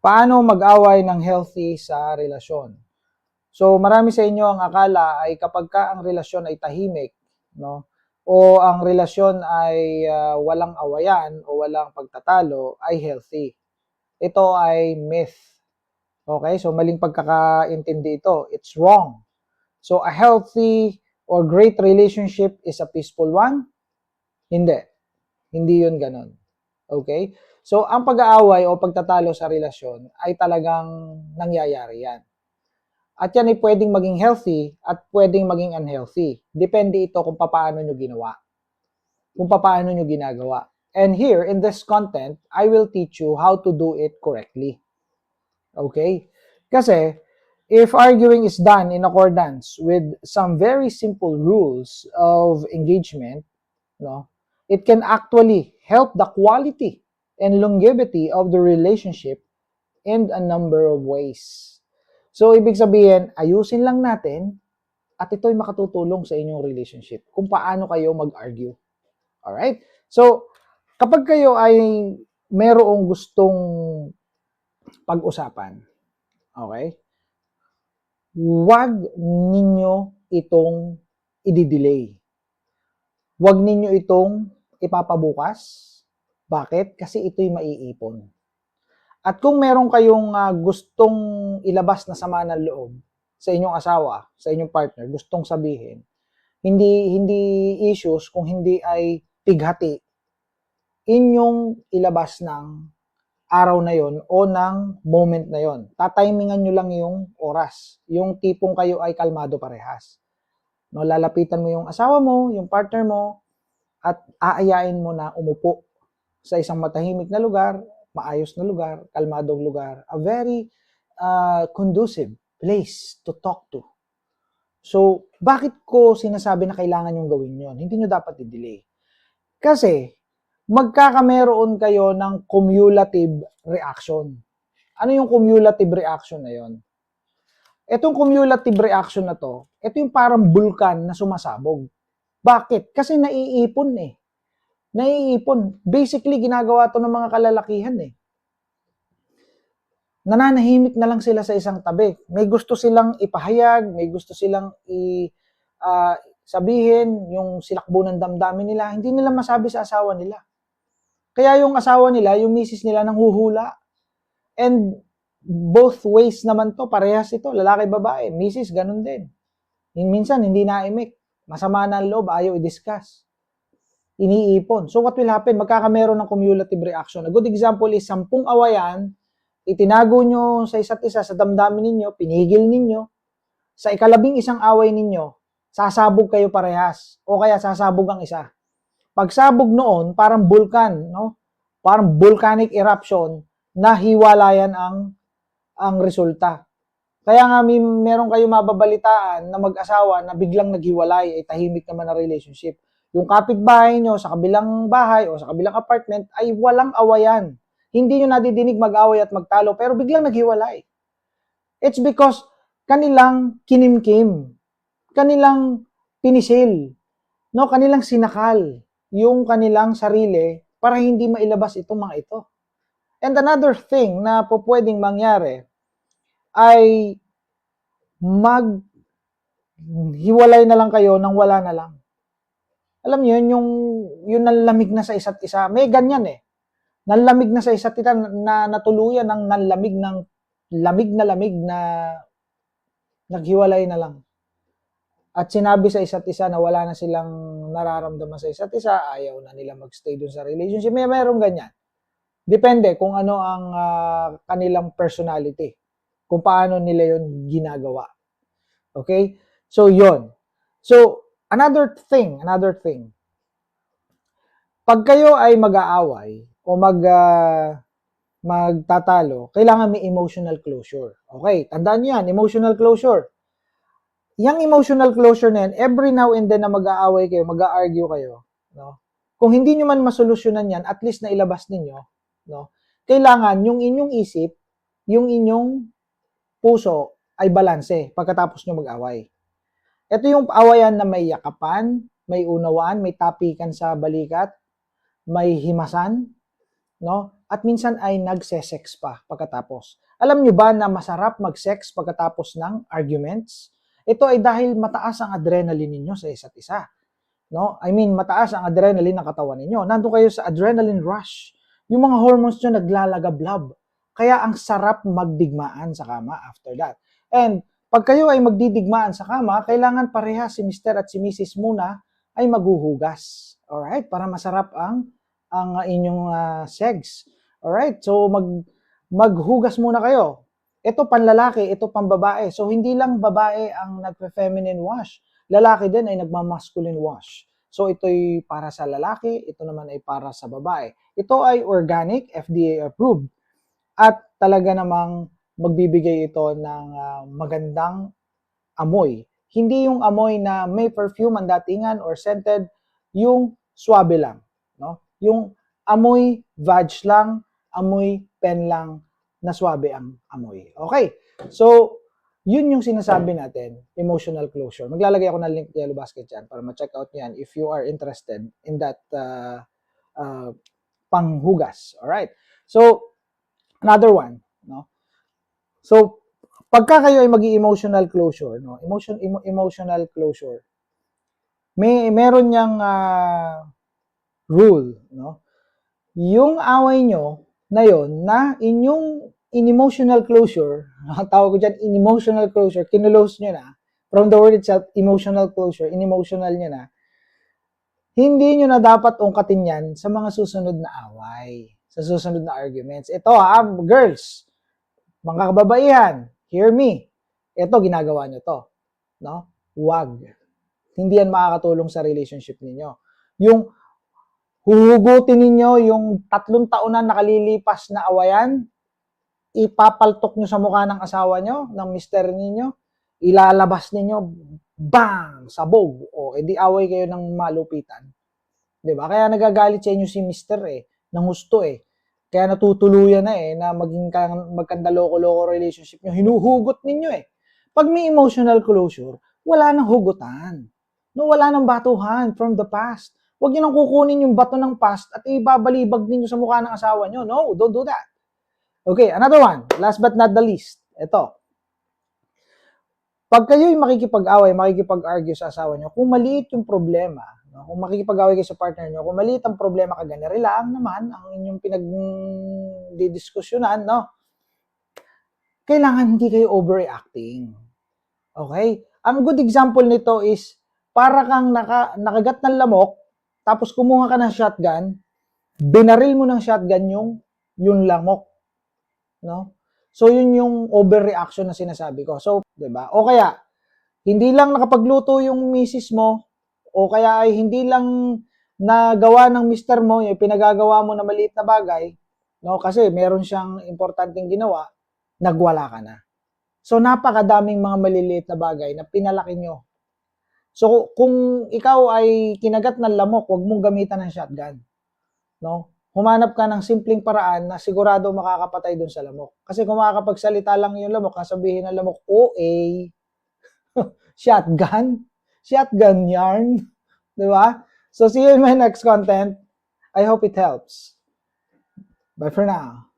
Paano mag-away ng healthy sa relasyon? So, marami sa inyo ang akala ay kapag ka ang relasyon ay tahimik, no? O ang relasyon ay walang awayan o walang pagtatalo ay healthy. Ito ay myth. Okay? So, maling pagkakaintindi ito. It's wrong. So, a healthy or great relationship is a peaceful one? Hindi. Hindi yun ganun. Okay? So, ang pag-aaway o pagtatalo sa relasyon ay talagang nangyayari yan. At yan ay pwedeng maging healthy at pwedeng maging unhealthy. Depende ito kung paano nyo ginawa. Kung paano nyo ginagawa. And here, in this content, I will teach you how to do it correctly. Okay? Kasi, if arguing is done in accordance with some very simple rules of engagement, no, it can actually help the quality and longevity of the relationship in a number of ways. So, ibig sabihin, ayusin lang natin at ito'y makatutulong sa inyong relationship kung paano kayo mag-argue. Alright? So, kapag kayo ay merong gustong pag-usapan, okay, huwag ninyo itong i-delay. Huwag ninyo itong ipapabukas. Bakit? Kasi ito'y maiipon. At kung meron kayong gustong ilabas na sama ng loob sa inyong asawa, sa inyong partner, gustong sabihin, hindi issues kung hindi ay pighati, inyong ilabas ng araw na yon o ng moment na yon. Tatimingan nyo lang yung oras. Yung tipong kayo ay kalmado parehas. No, lalapitan mo yung asawa mo, yung partner mo, at aayain mo na umupo sa isang matahimik na lugar, maayos na lugar, kalmadong lugar, a very conducive place to talk to. So, bakit ko sinasabi na kailangan yung gawin yon? Hindi nyo dapat i-delay. Kasi, magkakameroon kayo ng cumulative reaction. Ano yung cumulative reaction na yon? Itong cumulative reaction na to, ito yung parang bulkan na sumasabog. Bakit? Kasi naiipon eh. Naiipon. Basically, ginagawa to ng mga kalalakihan eh. Nananahimik na lang sila sa isang tabi. May gusto silang ipahayag, may gusto silang sabihin, yung silakbo ng damdamin nila, hindi nila masabi sa asawa nila. Kaya yung asawa nila, yung misis nila, nanghuhula. And both ways naman to, parehas ito, lalaki, babae. Misis, ganun din. Minsan, hindi naimik. Masama na ang loob, ayaw i-discuss. Iniipon. So what will happen? Magkakameron ng cumulative reaction. A good example is 10 awayan, itinago nyo sa isa't isa sa damdamin ninyo, pinigil ninyo, sa ikalabing isang away ninyo, sasabog kayo parehas o kaya sasabog ang isa. Pagsabog noon, parang vulkan, no? Parang volcanic eruption na hiwalayan ang resulta. Kaya nga meron kayo mababalitaan na mag-asawa na biglang naghiwalay, ay tahimik naman na relationship. Yung kapitbahay nyo sa kabilang bahay o sa kabilang apartment ay walang awayan. Hindi nyo nadidinig mag-away at magtalo, pero biglang naghiwalay. It's because kanilang kinimkim, kanilang pinisil, no, kanilang sinakal yung kanilang sarili para hindi mailabas itong mga ito. And another thing na po pwedeng mangyari ay maghiwalay na lang kayo nang wala na lang. Alam niyo yun, yung nanlamig na sa isa't isa. May ganyan eh. Nanlamig na sa isa't isa na natuluyan ng nanlamig ng lamig na naghiwalay na lang. At sinabi sa isa't isa na wala na silang nararamdaman sa isa't isa, ayaw na nila magstay dun sa relationship. Mayroong ganyan. Depende kung ano ang kanilang personality. Kung paano nila yon ginagawa. Okay? So, yon. So, another thing. Pag kayo ay mag-aaway o magtatalo, kailangan may emotional closure. Okay, tandaan niyo yan, emotional closure. Yung emotional closure na yan, every now and then na mag-aaway kayo, mag-argue kayo, no? Kung hindi nyo man masolusyonan yan, at least na ilabas ninyo, no? Kailangan yung inyong isip, yung inyong puso ay balanse pagkatapos nyo mag-away. Ito yung awayan na may yakapan, may unawaan, may tapikan sa balikat, may himasan, no? at minsan ay nagse-sex pa pagkatapos. Alam nyo ba na masarap mag-sex pagkatapos ng arguments? Ito ay dahil mataas ang adrenaline ninyo sa isa't isa. No? I mean, mataas ang adrenaline ng katawan ninyo. Nandun kayo sa adrenaline rush. Yung mga hormones nyo naglalagablab. Kaya ang sarap magdigmaan sa kama after that. And pag kayo ay magdidigmaan sa kama, kailangan pareha si Mr. at si Mrs. muna ay maghuhugas. Alright? Para masarap ang inyong sex. Alright? So maghugas muna kayo. Ito panlalaki, ito pambabae. So hindi lang babae ang nagpe-feminine wash. Lalaki din ay nagma-masculine wash. So ito'y para sa lalaki, ito naman ay para sa babae. Ito ay organic, FDA approved. At talaga namang magbibigay ito ng magandang amoy. Hindi yung amoy na may perfume ang datingan or scented, yung swabe lang. No? Yung amoy vag lang, amoy pen lang, na swabe ang amoy. Okay, so yun yung sinasabi natin, emotional closure. Maglalagay ako ng link sa Yellow Basket dyan para ma-check out yan if you are interested in that panghugas. Alright, so another one, no? So, pagka kayo ay magi-emotional closure, no? Emotional closure. Meron niyang rule, no? Yung away nyo na yon na inyong in-emotional closure, tawag ko dyan, in-emotional closure, kinulose nyo na, from the word itself, emotional closure, in-emotional nyo na, hindi nyo na dapat ungkatin yan sa mga susunod na away, sa susunod na arguments. Ito girls, mga kababaihan, hear me. Ito, ginagawa nyo to. No? Wag. Hindi yan makakatulong sa relationship ninyo. Yung huhugutin ninyo yung 3 taon na nakalilipas na awayan, ipapaltok nyo sa mukha ng asawa nyo, ng mister ninyo, ilalabas ninyo, bang! Sabog. O, edi away kayo ng malupitan. Diba? Kaya nagagalit sa inyo si mister ng husto Kaya natutuluyan na na magkandaloko-loko relationship nyo. Hinuhugot ninyo Pag may emotional closure, wala nang hugutan. No, wala nang batuhan from the past. Huwag nyo nang kukunin yung bato ng past at ibabalibag ninyo sa mukha ng asawa nyo. No, don't do that. Okay, another one. Last but not the least. Ito. Pag kayo'y makikipag-away, makikipag-argue sa asawa nyo, kung maliit yung problema, no? Kung makikipag-away kayo sa partner nyo, kung maliit ang problema, kaganari lang naman ang inyong pinag-didiskusyonan, no? Kailangan hindi kayo overreacting. Okay? Ang good example nito is, para kang nakagat ng lamok, tapos kumuha ka ng shotgun, binaril mo ng shotgun yung lamok. No? So, yun yung overreaction na sinasabi ko. So, 'di ba? O kaya, hindi lang nakapagluto yung misis mo, o kaya ay hindi lang nagawa ng mister mo, yung pinagagawa mo na maliit na bagay, no? Kasi meron siyang importanteng ginawa, nagwala ka na. So, napakadaming mga maliliit na bagay na pinalaki nyo. So, kung ikaw ay kinagat ng lamok, huwag mong gamitan ng shotgun. No? Humanap ka ng simpleng paraan na sigurado makakapatay dun sa lamok. Kasi kung makakapagsalita lang yung lamok, kasabihin ng lamok, OA, shotgun yarn, di ba? So see you in my next content. I hope it helps. Bye for now.